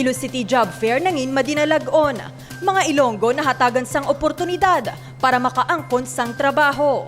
Iloilo City Job Fair nangin madinalag-on. Mga Ilonggo nahatagan sang oportunidad para makaangkon sang trabaho.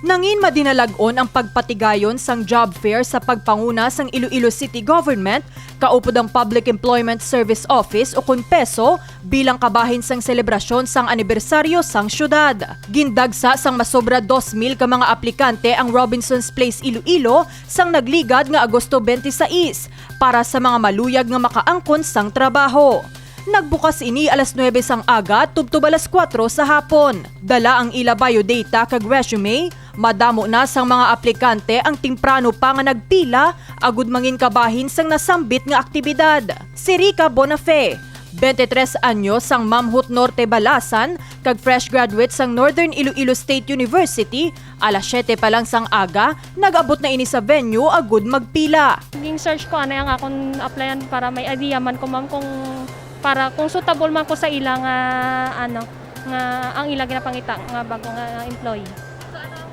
Nangin madinalag-on ang pagpatigayon sang job fair sa pagpanguna sang Iloilo City Government kaupod ang Public Employment Service Office o KUNPESO bilang kabahin sang selebrasyon sang anibersaryo sang syudad. Gindagsa sang masobra 2,000 ka mga aplikante ang Robinson's Place Iloilo sang nagligad nga Agosto 26 para sa mga maluyag nga makaangkon sang trabaho. Nagbukas ini alas 9 sang aga tubtub alas 4 sa hapon. Dala ang ila biodata kag resume, madamo na sang mga aplikante ang timprano pa nga nagpila agud mangin kabahin sang nasambit nga aktibidad. Si Rica Bonafe, 23 anyos sang Mamhut Norte Balasan kag fresh graduate sang Northern Iloilo State University, alas 7 pa lang sang aga, nag-abot na ini sa venue agud magpila. Naging search ko ano yung akong applyan para may idea man ko ma'am kung suitable man ko sa ilang nga ang ilang ginapangita nga bago nga employee. So ano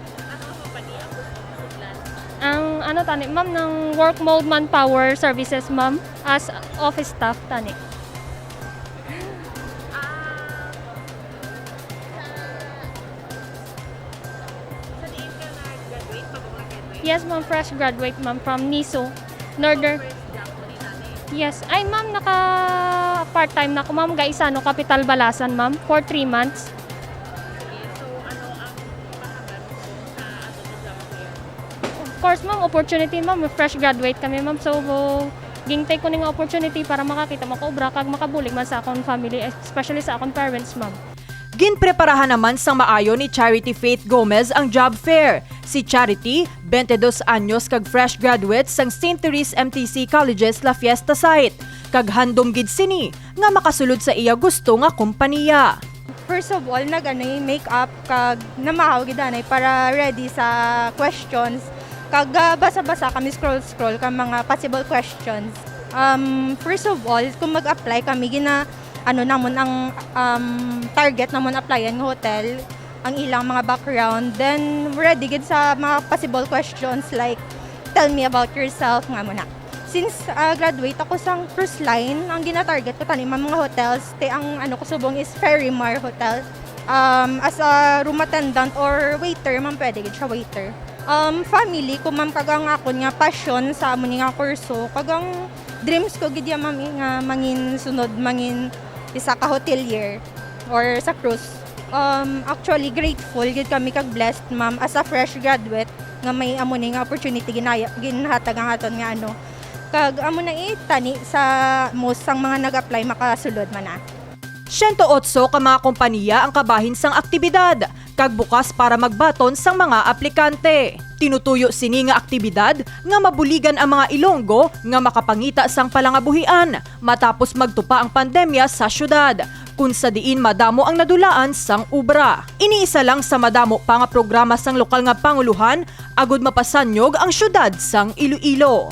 company ang sudlan? Ang tani ma'am ng work mode manpower services ma'am as office staff tani. Sa diin ka na-graduate? Pagong na-graduate? Yes ma'am, fresh graduate ma'am from NISO, Northern. First job mo rin natin. Yes, ay ma'am naka part-time na ko ma'am Gaisano Capital Balasan ma'am for 3 months. Sige, so ano ang pahaban mo sa job fair? Of course ma'am, opportunity ma'am, fresh graduate kami ma'am. So ging-take ko ning opportunity para makakita makaobra kag makabulig man sa akong family, especially sa akong parents ma'am. Ginpreparahan naman sang maayo ni Charity Faith Gomez ang job fair. Si Charity, 22 anyos kag fresh graduate sang St. Therese MTC Colleges La Fiesta site. Kag handom gid sini nga makasulod sa iya gusto nga kompanya. First of all, make up kag namahaw gid anay para ready sa questions. Kag basa-basa kami scroll kag mga possible questions. First of all, kung mag-apply kami namon ang target namon applyan ng hotel, ang ilang mga background, then ready gid sa mga possible questions like tell me about yourself nga muna. Since graduate ako sang cruise line, ang gina-target ko tani mga hotels, ang ko subong is Ferrymar Hotel. As a room attendant or waiter, ma'am pwede gid siya waiter. Family ko ma'am kagang ako nga passion sa amo nga kurso, kagang dreams ko gid ya ma'am nga mangin sunod mangin isa ka hotelier or sa cruise. Actually grateful gid kami kag blessed ma'am as a fresh graduate nga may amo ni nga opportunity ginhatag ang aton nga kag amo na itani sa most sang mga nag-apply makasulod man na. 108 ka mga kompanya ang kabahin sang aktibidad kag bukas para magbaton sang mga aplikante. Tinutuyo sini nga aktibidad nga mabuligan ang mga Ilonggo nga makapangita sang palangabuhian matapos magtupa ang pandemya sa syudad, kung sa diin madamo ang nadulaan sang ubra. Iniisa lang sa madamo pa nga programa sang lokal nga panguluhan agud mapasanyog ang syudad sang Iloilo.